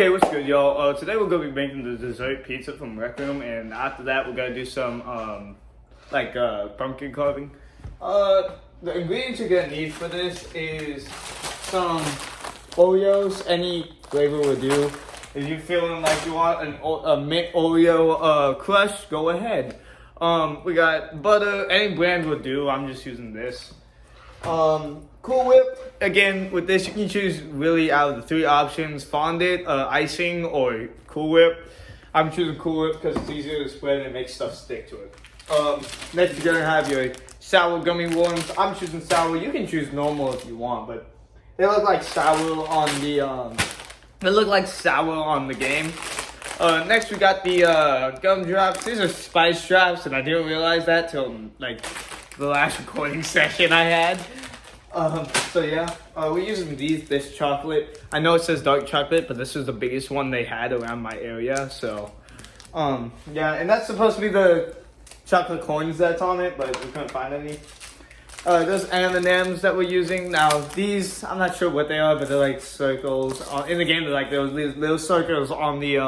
Okay, what's good, y'all? Today we're gonna be making the dessert pizza from Rec Room, and after that we're gonna do some pumpkin carving. The ingredients you're gonna need for this is some Oreos. Any flavor will do. If you're feeling like you want a mint Oreo crush, go ahead. We got butter. Any brand will do. I'm just using this. Cool Whip. Again, with this you can choose really out of the three options: fondant, icing, or Cool Whip. I'm choosing Cool Whip because it's easier to spread and it makes stuff stick to it. Next you're gonna have your sour gummy worms. I'm choosing sour. You can choose normal if you want, but they look like sour on the game. Next we got the gum drops. These are spice drops, and I didn't realize that till like the last recording session I had. We're using this chocolate. I know it says dark chocolate, but this is the biggest one they had around my area. So, and that's supposed to be the chocolate coins that's on it, but we couldn't find any. Those M&Ms that we're using. Now, these, I'm not sure what they are, but they're like circles. In the game, they're like those little circles on the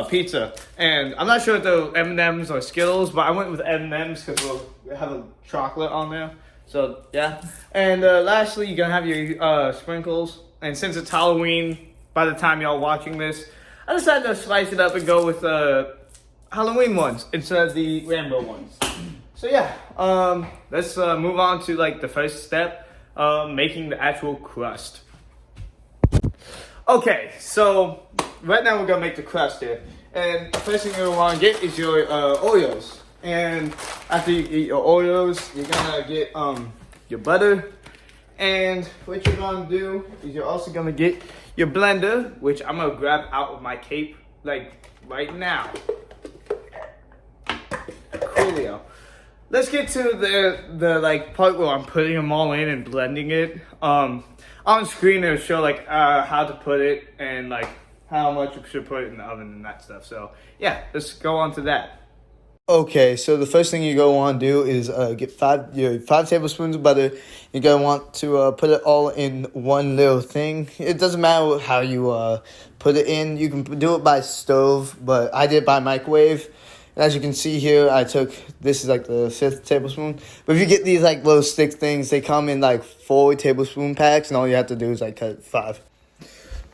pizza. And I'm not sure if they're M&Ms or Skittles, but I went with M&Ms because we'll have a chocolate on there. So, yeah. And lastly, you're going to have your sprinkles. And since it's Halloween, by the time y'all watching this, I decided to slice it up and go with Halloween ones instead of the rainbow ones. So, yeah. Let's move on to, like, the first step, making the actual crust. Okay, so right now we're going to make the crust here. And the first thing you're going to want to get is your Oreos. And after you eat your Oreos, you're gonna get your butter. And what you're gonna do is you're also gonna get your blender, which I'm gonna grab out of my cape like right now. Coolio. Let's get to the like part where I'm putting them all in and blending it. On screen it'll show like how to put it and like how much you should put it in the oven and that stuff. So yeah, let's go on to that. Okay, so the first thing you're going to want to do is get 5 tablespoons of butter. You're going to want to put it all in one little thing. It doesn't matter how you put it in. You can do it by stove, but I did it by microwave. And as you can see here, this is like the 5th tablespoon. But if you get these like little stick things, they come in like 4 tablespoon packs, and all you have to do is like cut 5.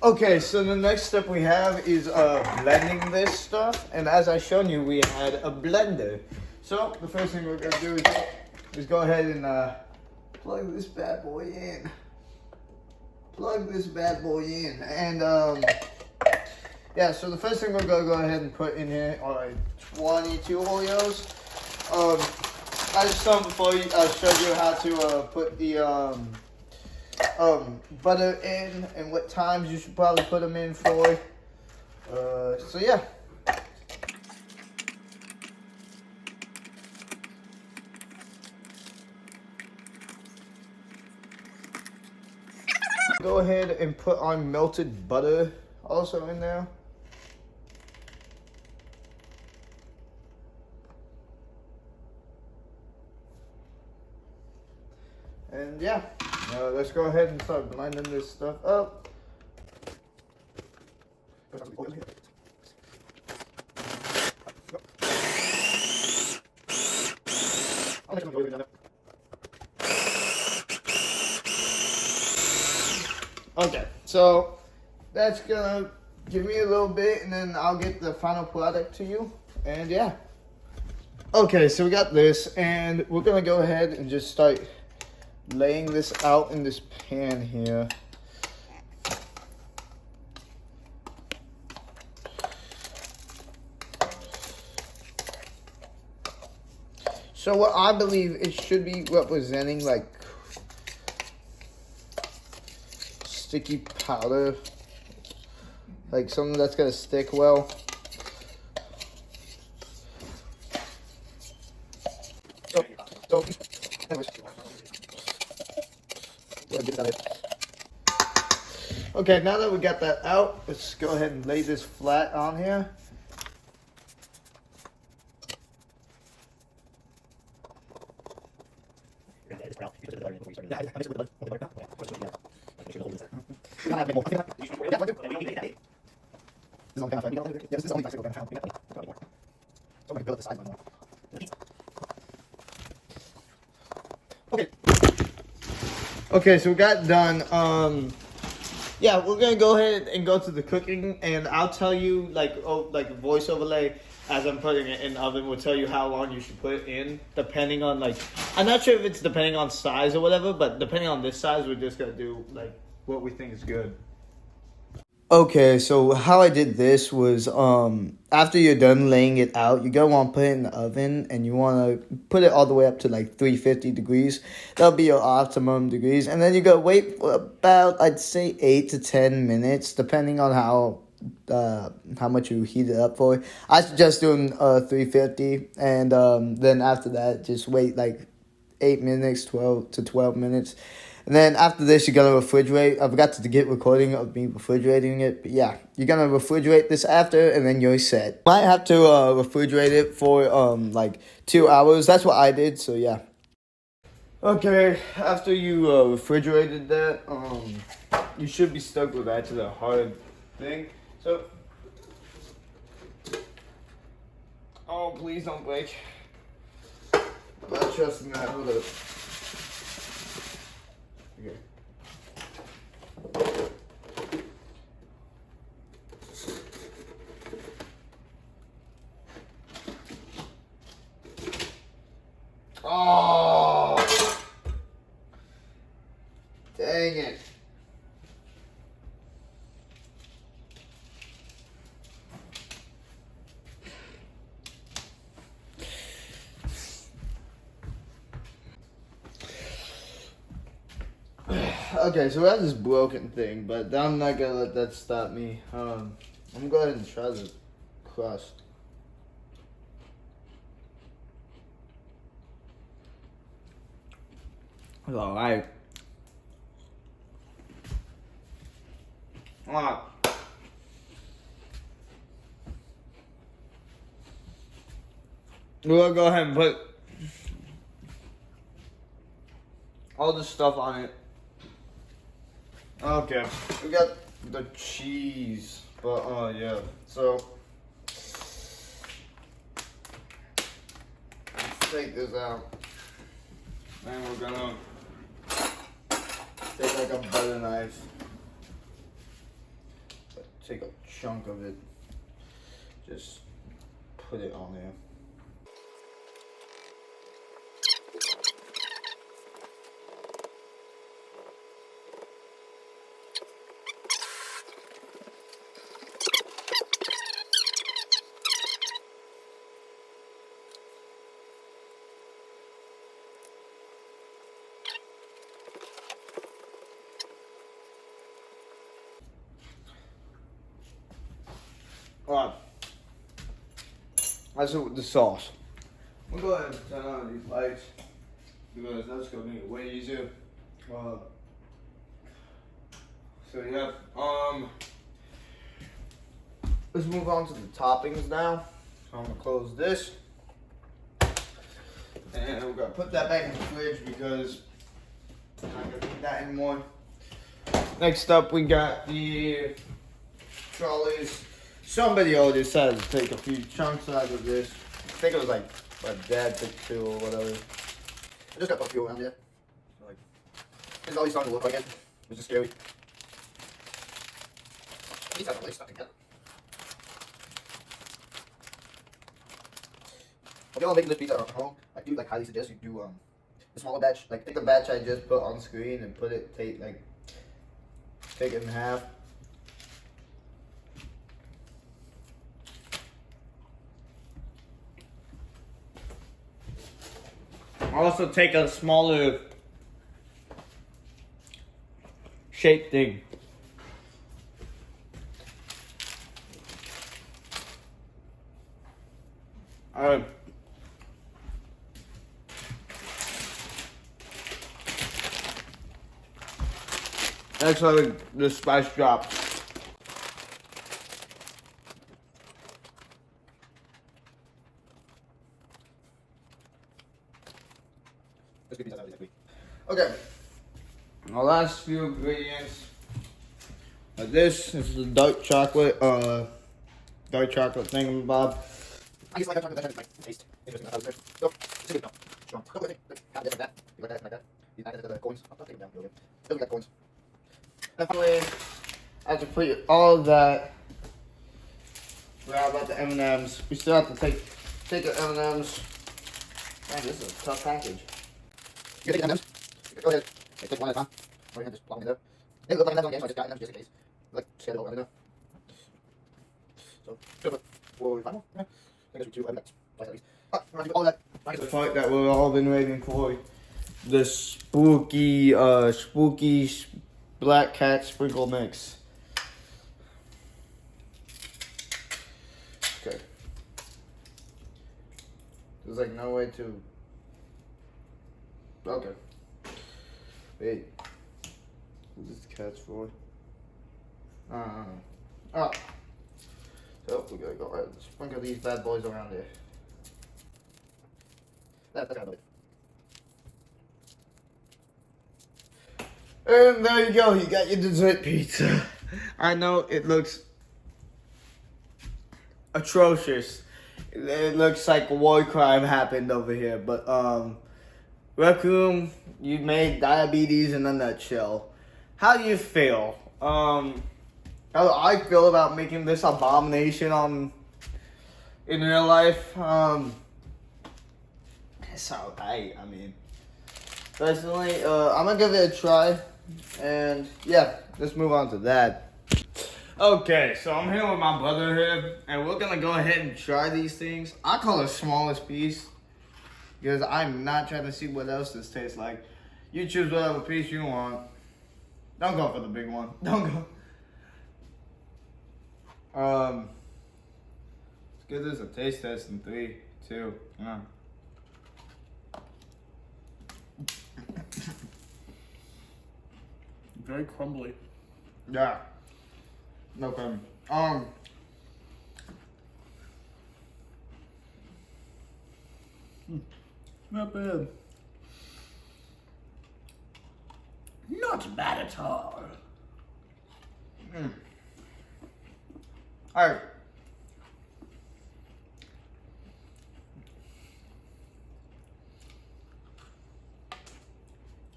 Okay, so the next step we have is blending this stuff, and as I shown you, we had a blender. So the first thing we're gonna do is go ahead and plug this bad boy in. And so the first thing we're gonna go ahead and put in here are 22 Oreos. I just thought before I showed you how to put the butter in and what times you should probably put them in for. So yeah. Go ahead and put on melted butter also in there. And yeah. Let's go ahead and start blending this stuff up. Okay, so that's gonna give me a little bit, and then I'll get the final product to you. And yeah. Okay, so we got this, and we're gonna go ahead and just start laying this out in this pan here. So what I believe it should be representing like sticky powder, like something that's gonna stick well. Okay, now that we got that out, let's go ahead and lay this flat on here. This is only pound. Yeah, this is only 5 pound. So I'm gonna build up the size one more. Okay. Okay, so we got done. Yeah, we're gonna go ahead and go to the cooking, and I'll tell you like a voice overlay as I'm putting it in the oven will tell you how long you should put it in, depending on like I'm not sure if it's depending on size or whatever, but depending on this size, we're just gonna do like what we think is good. Okay, so how I did this was after you're done laying it out, you're gonna want to put it in the oven and you want to put it all the way up to like 350 degrees. That'll be your optimum degrees, and then you gotta wait for about I'd say 8 to 10 minutes, depending on how much you heat it up for. I suggest doing 350, and then after that, just wait like 8 minutes, 12 to 12 minutes. And then after this, you're going to refrigerate. I forgot to get recording of me refrigerating it. But yeah, you're going to refrigerate this after, and then you're set. Might have to refrigerate it for like 2 hours. That's what I did, so yeah. Okay, after you refrigerated that, you should be stuck with that to the hard thing. So, oh, please don't break. I'm not trusting that. Hold up. Okay. Oh, dang it. Okay, so we have this broken thing, but I'm not gonna let that stop me. I'm gonna go ahead and try the crust. It's alright. We'll go ahead and put all the stuff on it. Okay, we got the cheese, but yeah, so let's take this out, and we're gonna take like a butter knife, take a chunk of it, just put it on there. Alright, let's do the sauce. We'll go ahead and turn on these lights because that's gonna make it way easier. So yeah, let's move on to the toppings now. So I'm gonna close this, and we're gonna put that back in the fridge because I'm not gonna need that anymore. Next up, we got the trolleys. Somebody already decided to take a few chunks out of this. I think it was like my dad took 2 or whatever. I just got a few around here. So like, this is all he's starting to look like it, which is scary. At least I don't really stuck together. If y'all are making this pizza at home, I do like highly suggest you do the smaller batch. Like take the batch I just put on screen and put it take it in half. Also take a smaller shape thing. Alright. Next one, the spice drop. Okay. Our last few ingredients. This is the dark chocolate dark chocolate thingamabob. I just like that chocolate. That taste interesting. So, it's a good milk. Strong. Look, have this like that. You like that, like that. You like the coins. I'll take them down. Really good. Look at coins. Definitely, I have to put all of that. Forgot about the M&Ms. We still have to take the M&Ms. Man, this is a tough package. You take M&Ms. Go ahead. Take one at a time. Or you can just plop them in there. They look like M&Ms on the game, so I just got M&Ms just in case. Like, scared to go in there. So, should put 4 or 5 more. Yeah. I guess we 2, that's twice at least. We're gonna do all that. The fight that we've all been waiting for. The spooky black cat sprinkle mix. Okay. There's like no way to. Okay. Wait. What's this cat's for? Oh. So we gotta go ahead and sprinkle these bad boys around there. That's kind of it. And there you go, you got your dessert pizza. I know it looks atrocious. It looks like a war crime happened over here, but Raccoon, you made diabetes in a nutshell. How do you feel? How do I feel about making this abomination in real life? It's alright, I mean. Personally, I'm gonna give it a try. And yeah, let's move on to that. Okay, so I'm here with my brother here, and we're gonna go ahead and try these things. I call it smallest piece because I'm not trying to see what else this tastes like. You choose whatever piece you want. Don't go for the big one. Don't go. Let's give this a taste test in 3, 2, 1. Very crumbly. Yeah. No problem. Not bad. Not bad at all. Alright.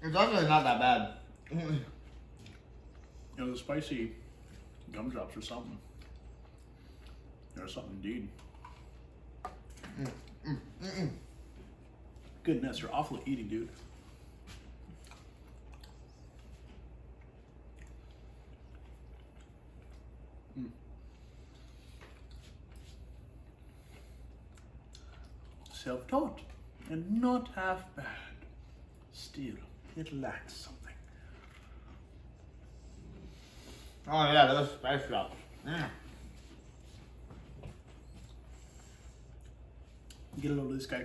It's actually not that bad. You know, the spicy gumdrops or something. There's something indeed. Goodness, you're awful at eating, dude. Self-taught and not half bad. Still, it lacks something. Oh yeah, those spice drops. Get a load of this guy.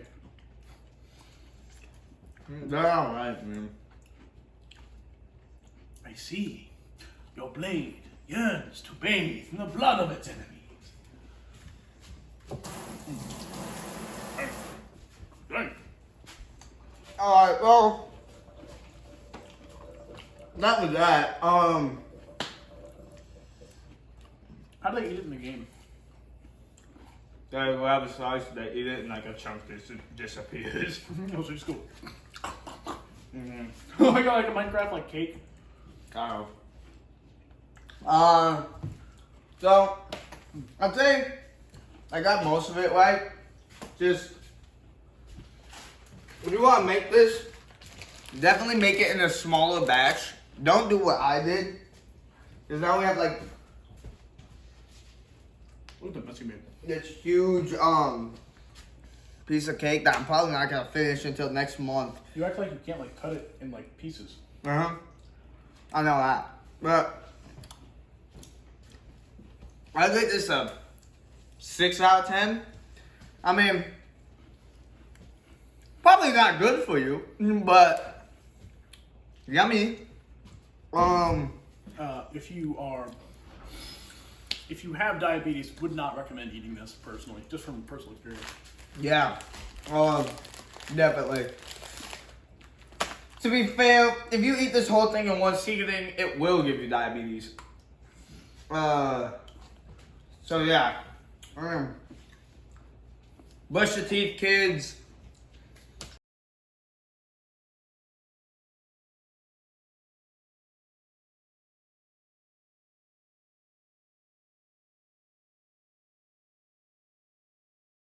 They're alright, man. I see. Your blade yearns to bathe in the blood of its enemies. Right. Alright, well, that was that. How do they eat it in the game? They grab a slice, they eat it, and like a chunk disappears. Oh, so just go. Oh my god, like a Minecraft like cake. Kind of. So, I'd say I got most of it right. Just, if you want to make this, definitely make it in a smaller batch. Don't do what I did. Because now we have like Look at the mess you made. this huge piece of cake that I'm probably not gonna finish until next month. You act like you can't like cut it in like pieces. I know that, but I think this a 6 out of 10. I mean, probably not good for you, but yummy. If you have diabetes, would not recommend eating this personally, just from personal experience. Yeah, definitely. To be fair, if you eat this whole thing in one sitting, it will give you diabetes. So yeah, Brush your teeth, kids.